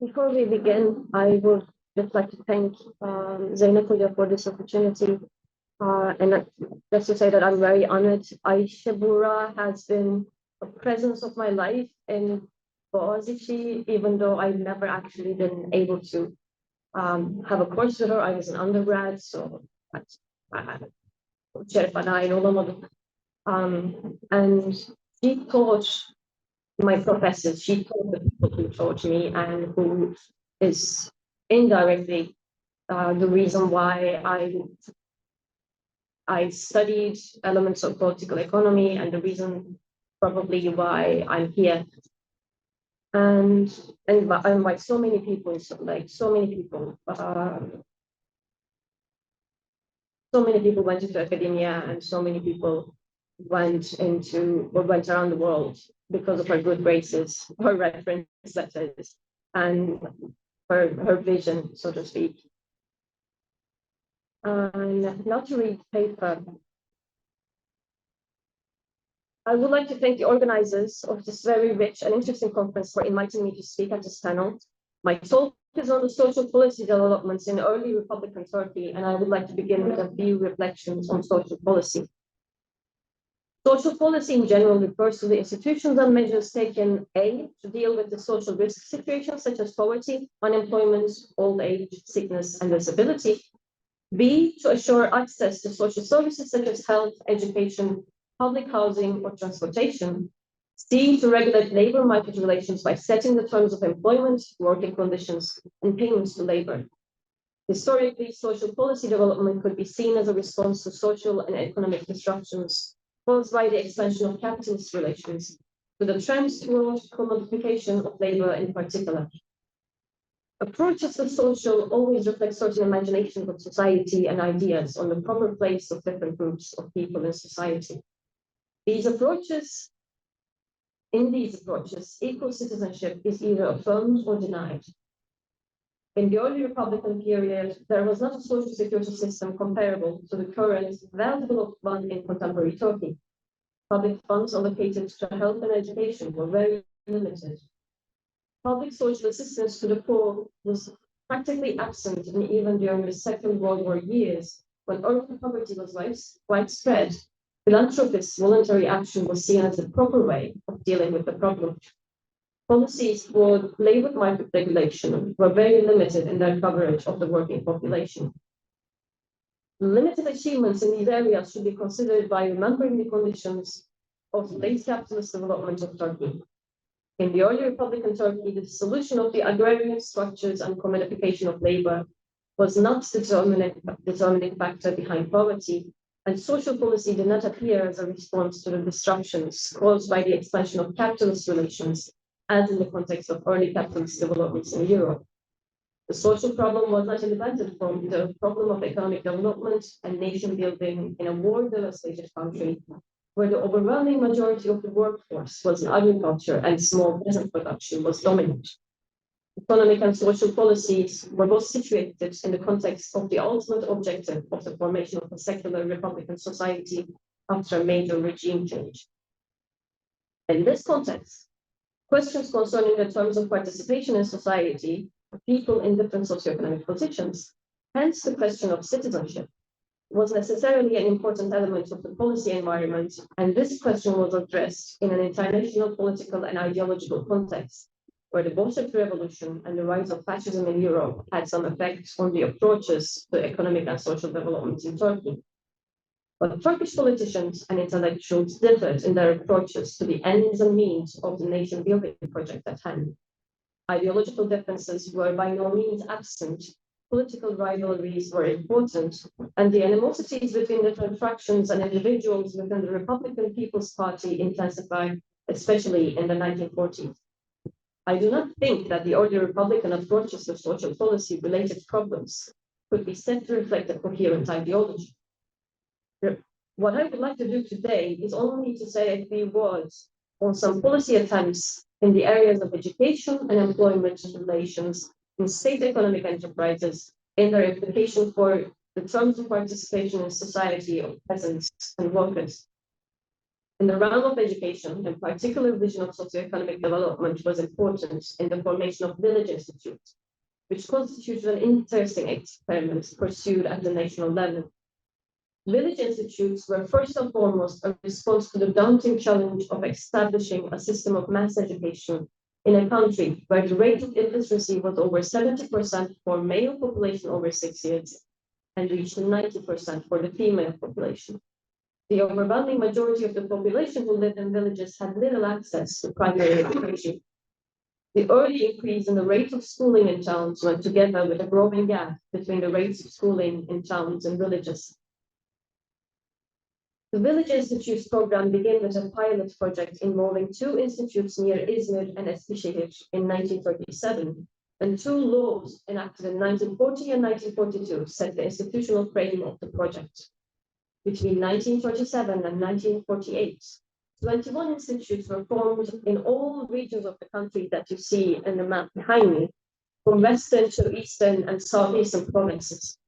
Before we begin, I would just like to thank Zeynep for this opportunity. And just to say that I'm very honored. Ayşe Buğra has been a presence of my life in Boğaziçi, even though I've never actually been able to have a course with her. I was an undergrad, so Şeref adayı olamadım. And she taught my professors, she taught the people who taught me and who is indirectly the reason why I studied elements of political economy and the reason probably why I'm here. And by so many people, so many people went into academia, and so many people went around the world because of her good graces, her reference letters, and her vision, so to speak. And not to read paper, I would like to thank the organizers of this very rich and interesting conference for inviting me to speak at this panel. My talk is on the social policy developments in early Republican Turkey, and I would like to begin with a few reflections on social policy. Social policy in general refers to the institutions and measures taken A, to deal with the social risk situations such as poverty, unemployment, old age, sickness, and disability. B, to assure access to social services such as health, education, public housing, or transportation. C, to regulate labor market relations by setting the terms of employment, working conditions, and payments to labor. Historically, social policy development could be seen as a response to social and economic disruptions caused by the expansion of capitalist relations, to the trends towards commodification of labor in particular. Approaches to social always reflect certain imaginations of society and ideas on the proper place of different groups of people in society. In these approaches, equal citizenship is either affirmed or denied. In the early Republican period, there was not a social security system comparable to the current well-developed one in contemporary Turkey. Public funds allocated to health and education were very limited. Public social assistance to the poor was practically absent, and even during the Second World War years, when urban poverty was widespread, philanthropist voluntary action was seen as the proper way of dealing with the problem. Policies for labor market regulation were very limited in their coverage of the working population. Limited achievements in these areas should be considered by remembering the conditions of late capitalist development of Turkey. In the early Republican Turkey, the dissolution of the agrarian structures and commodification of labor was not the determining factor behind poverty, and social policy did not appear as a response to the disruptions caused by the expansion of capitalist relations, as in the context of early capitalist developments in Europe. The social problem was not independent from the problem of economic development and nation building in a war-devastated country, where the overwhelming majority of the workforce was in agriculture and small peasant production was dominant. Economic and social policies were both situated in the context of the ultimate objective of the formation of a secular republican society after a major regime change. In this context, questions concerning the terms of participation in society for people in different socioeconomic positions, hence the question of citizenship, was necessarily an important element of the policy environment, and this question was addressed in an international political and ideological context, where the Bolshevik Revolution and the rise of fascism in Europe had some effect on the approaches to economic and social development in Turkey. But Turkish politicians and intellectuals differed in their approaches to the ends and means of the nation-building project at hand. Ideological differences were by no means absent, political rivalries were important, and the animosities between different fractions and individuals within the Republican People's Party intensified, especially in the 1940s. I do not think that the early Republican approaches to social policy-related problems could be said to reflect a coherent ideology. What I would like to do today is only to say a few words on some policy attempts in the areas of education and employment relations in state economic enterprises in their implication for the terms of participation in society of peasants and workers. In the realm of education, in particular, vision of socio-economic development was important in the formation of village institutes, which constituted an interesting experiment pursued at the national level. Village institutes were first and foremost a response to the daunting challenge of establishing a system of mass education in a country where the rate of illiteracy was over 70% for male population over 6 years and reached 90% for the female population. The overwhelming majority of the population who lived in villages had little access to primary education. The early increase in the rate of schooling in towns went together with a growing gap between the rates of schooling in towns and villages. The Village Institutes program began with a pilot project involving 2 institutes near Izmir and Eskişehir in 1937, and 2 laws enacted in 1940 and 1942 set the institutional frame of the project. Between 1937 and 1948, 21 institutes were formed in all regions of the country that you see in the map behind me, from western to eastern and southeastern provinces.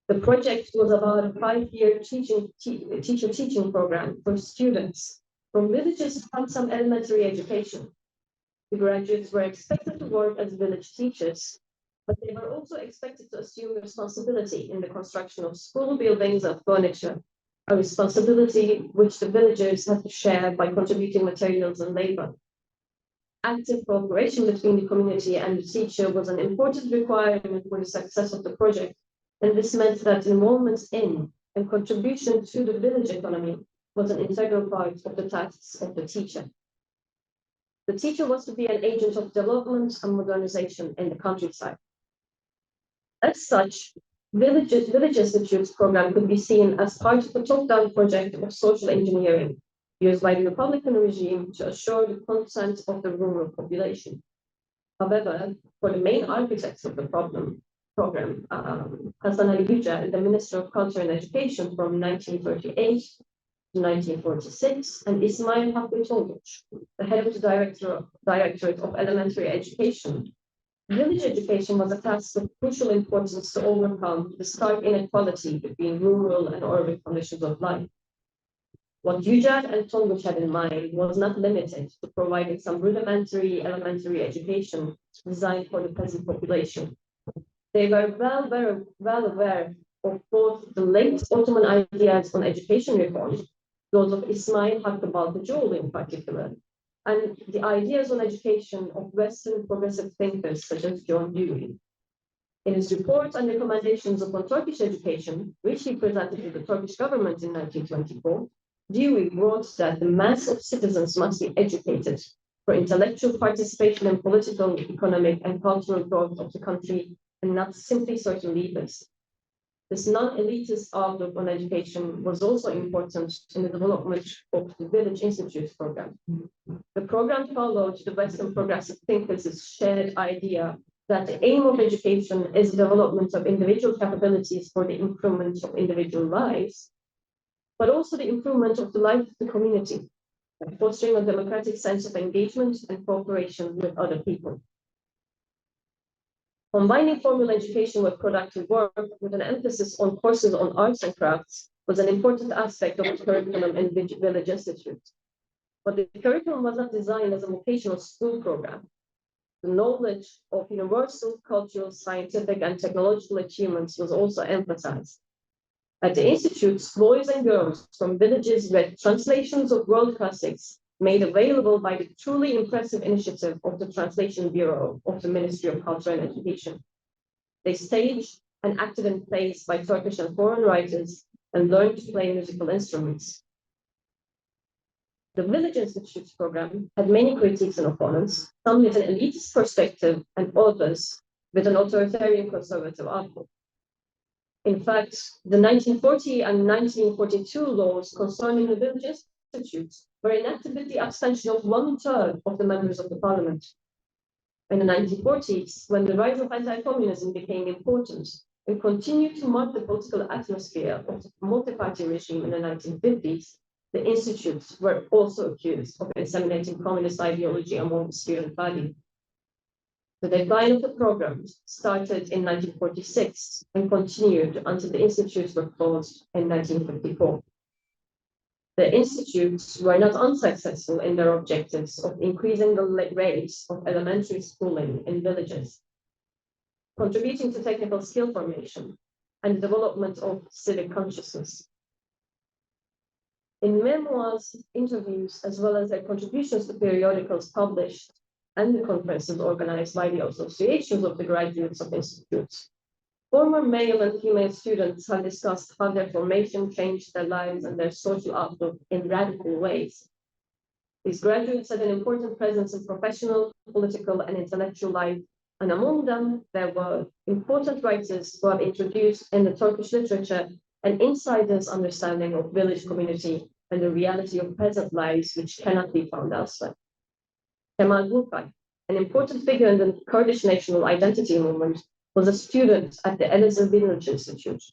The project was about a 5-year teacher-teaching program for students from villages who had some elementary education. The graduates were expected to work as village teachers, but they were also expected to assume responsibility in the construction of school buildings and furniture, a responsibility which the villagers had to share by contributing materials and labor. Active cooperation between the community and the teacher was an important requirement for the success of the project, and this meant that involvement in and contribution to the village economy was an integral part of the tasks of the teacher. The teacher was to be an agent of development and modernization in the countryside. As such, Village Institutes program could be seen as part of a top-down project of social engineering used by the Republican regime to assure the consent of the rural population. However, for the main architects of the program, Hasan Ali Yücel, the Minister of Culture and Education from 1938 to 1946, and Ismail Hakkı Tonguç, the head of the Directorate of Elementary Education, village education was a task of crucial importance to overcome the stark inequality between rural and urban conditions of life. What Yücel and Tonguç had in mind was not limited to providing some rudimentary elementary education designed for the peasant population. They were well aware of both the late Ottoman ideas on education reform, those of Ismail Hakkı Baltacıoğlu in particular, and the ideas on education of Western progressive thinkers such as John Dewey. In his report and recommendations upon Turkish education, which he presented to the Turkish government in 1924, Dewey wrote that the mass of citizens must be educated for intellectual participation in political, economic, and cultural growth of the country, and not simply certain leaders. This non-elitist outlook on education was also important in the development of the Village Institutes program. The program followed the Western progressive thinkers' shared idea that the aim of education is the development of individual capabilities for the improvement of individual lives, but also the improvement of the life of the community, by fostering a democratic sense of engagement and cooperation with other people. Combining formal education with productive work with an emphasis on courses on arts and crafts was an important aspect of the curriculum in Village Institute. But the curriculum was not designed as a vocational school program. The knowledge of universal cultural, scientific, and technological achievements was also emphasized. At the institutes, boys and girls from villages read translations of world classics made available by the truly impressive initiative of the Translation Bureau of the Ministry of Culture and Education. They staged and acted in plays by Turkish and foreign writers and learned to play musical instruments. The Village Institutes program had many critiques and opponents, some with an elitist perspective and others with an authoritarian conservative outlook. In fact, the 1940 and 1942 laws concerning the Village Institutes were enacted with the abstention of 1/3 of the members of the parliament. In the 1940s, when the rise of anti-communism became important and continued to mark the political atmosphere of the multi-party regime in the 1950s, the institutes were also accused of disseminating communist ideology among the student body. The decline of the program started in 1946 and continued until the institutes were closed in 1954. The institutes were not unsuccessful in their objectives of increasing the rates of elementary schooling in villages, contributing to technical skill formation and development of civic consciousness. In memoirs, interviews, as well as their contributions to periodicals published and the conferences organized by the associations of the graduates of institutes, former male and female students have discussed how their formation changed their lives and their social outlook in radical ways. These graduates had an important presence in professional, political, and intellectual life, and among them, there were important writers who have introduced in the Turkish literature an insider's understanding of village community and the reality of peasant lives which cannot be found elsewhere. Kemal Burkay, an important figure in the Kurdish national identity movement, was a student at the Elazığ Village Institute.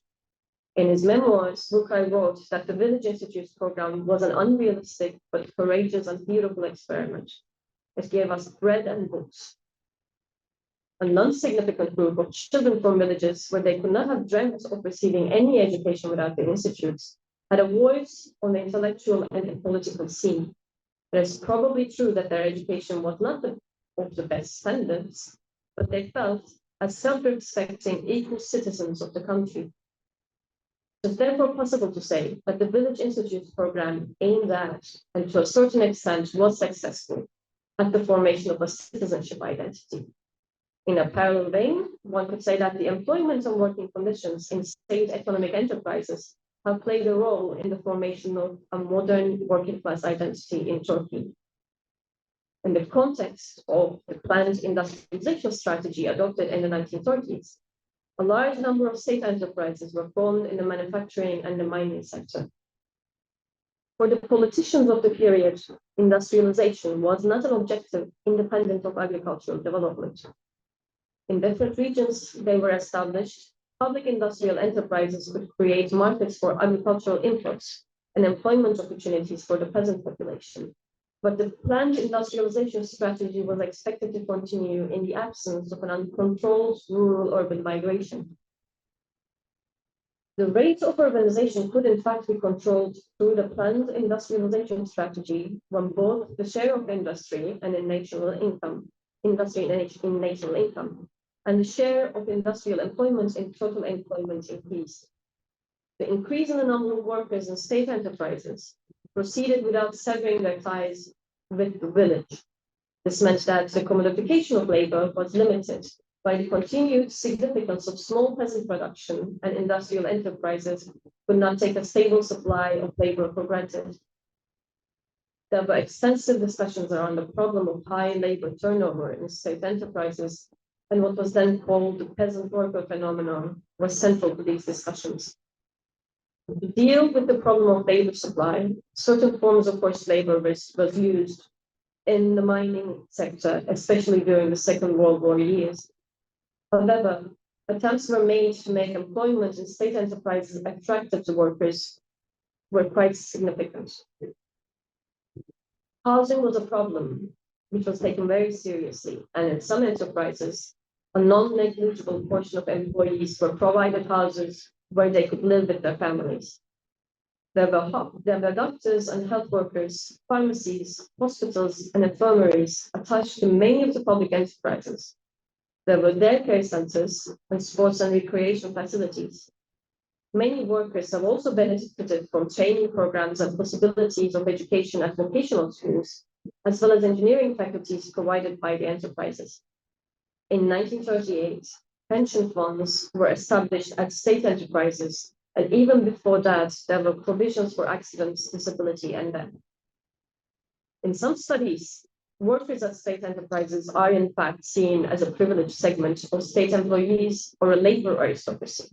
In his memoirs, Burkay wrote that the Village Institute's program was an unrealistic but courageous and beautiful experiment. It gave us bread and books. A non-significant group of children from villages where they could not have dreamt of receiving any education without the institutes had a voice on the intellectual and political scene. It is probably true that their education was not of the best standards, but they felt as self-respecting equal citizens of the country. It is therefore possible to say that the Village Institute program aimed at, and to a certain extent was successful, at the formation of a citizenship identity. In a parallel vein, one could say that the employment and working conditions in state economic enterprises have played a role in the formation of a modern working class identity in Turkey. In the context of the planned industrialization strategy adopted in the 1930s, a large number of state enterprises were formed in the manufacturing and the mining sector. For the politicians of the period, industrialization was not an objective independent of agricultural development. In different regions, they were established. Public industrial enterprises could create markets for agricultural inputs and employment opportunities for the peasant population. But the planned industrialization strategy was expected to continue in the absence of an uncontrolled rural-urban migration. The rate of urbanization could in fact be controlled through the planned industrialization strategy when both the share of industry and in national income, and the share of industrial employment in total employment increased. The increase in the number of workers in state enterprises proceeded without severing their ties with the village. This meant that the commodification of labor was limited by the continued significance of small peasant production, and industrial enterprises could not take a stable supply of labor for granted. There were extensive discussions around the problem of high labor turnover in state enterprises, and what was then called the peasant worker phenomenon was central to these discussions. To deal with the problem of labor supply, certain forms of forced labor was used in the mining sector, especially during the Second World War years. However, attempts were made to make employment in state enterprises attractive to workers were quite significant. Housing was a problem which was taken very seriously, and in some enterprises, a non-negligible portion of employees were provided houses where they could live with their families. There were doctors and health workers, pharmacies, hospitals, and infirmaries attached to many of the public enterprises. There were daycare centers and sports and recreation facilities. Many workers have also benefited from training programs and possibilities of education at vocational schools, as well as engineering faculties provided by the enterprises. In 1938, pension funds were established at state enterprises, and even before that, there were provisions for accidents, disability, and death. In some studies, workers at state enterprises are in fact seen as a privileged segment of state employees or a labor aristocracy.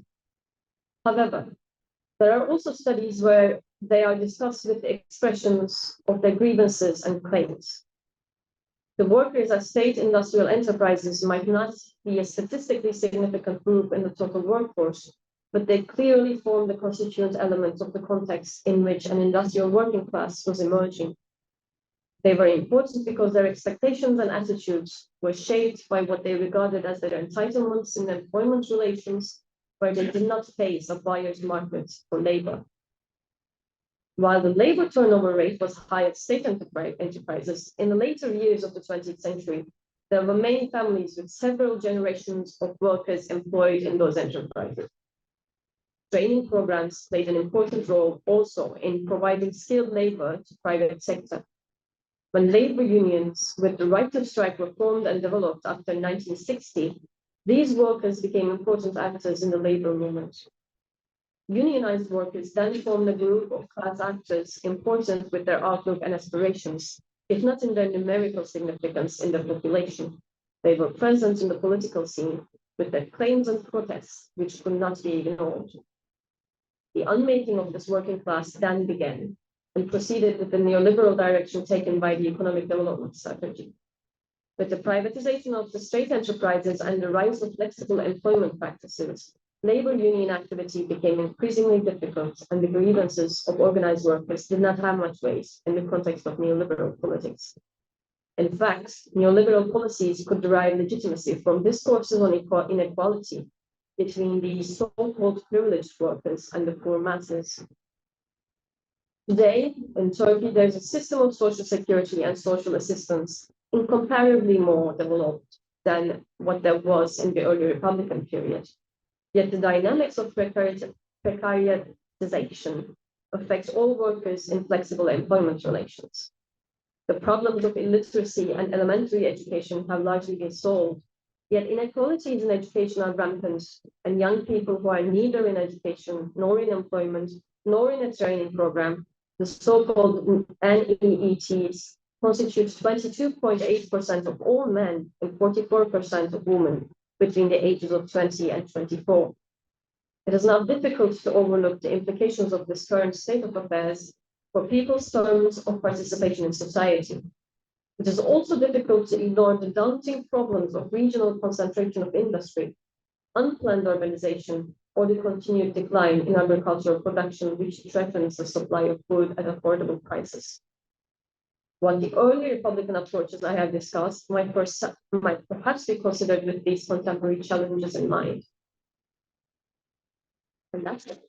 However, there are also studies where they are discussed with the expressions of their grievances and claims. The workers at state industrial enterprises might not be a statistically significant group in the total workforce, but they clearly form the constituent elements of the context in which an industrial working class was emerging. They were important because their expectations and attitudes were shaped by what they regarded as their entitlements in employment relations, where they did not face a buyer's market for labor. While the labor turnover rate was high at state enterprises, in the later years of the 20th century, there were many families with several generations of workers employed in those enterprises. Training programs played an important role also in providing skilled labor to private sector. When labor unions with the right to strike were formed and developed after 1960, these workers became important actors in the labor movement. Unionized workers then formed a group of class actors important with their outlook and aspirations, if not in their numerical significance in the population. They were present in the political scene with their claims and protests, which could not be ignored. The unmaking of this working class then began and proceeded with the neoliberal direction taken by the economic development strategy. With the privatization of the state enterprises and the rise of flexible employment practices, labor union activity became increasingly difficult, and the grievances of organized workers did not have much weight in the context of neoliberal politics. In fact, neoliberal policies could derive legitimacy from discourses on inequality between the so-called privileged workers and the poor masses. Today, in Turkey, there is a system of social security and social assistance incomparably more developed than what there was in the early Republican period. Yet the dynamics of precarization affect all workers in flexible employment relations. The problems of illiteracy and elementary education have largely been solved, yet inequalities in education are rampant, and young people who are neither in education, nor in employment, nor in a training program, the so-called NEETs, constitute 22.8% of all men and 44% of women between the ages of 20 and 24. It is not difficult to overlook the implications of this current state of affairs for people's terms of participation in society. It is also difficult to ignore the daunting problems of regional concentration of industry, unplanned urbanization, or the continued decline in agricultural production, which threatens the supply of food at affordable prices. While the early Republican approaches I have discussed might perhaps be considered with these contemporary challenges in mind. And that's it.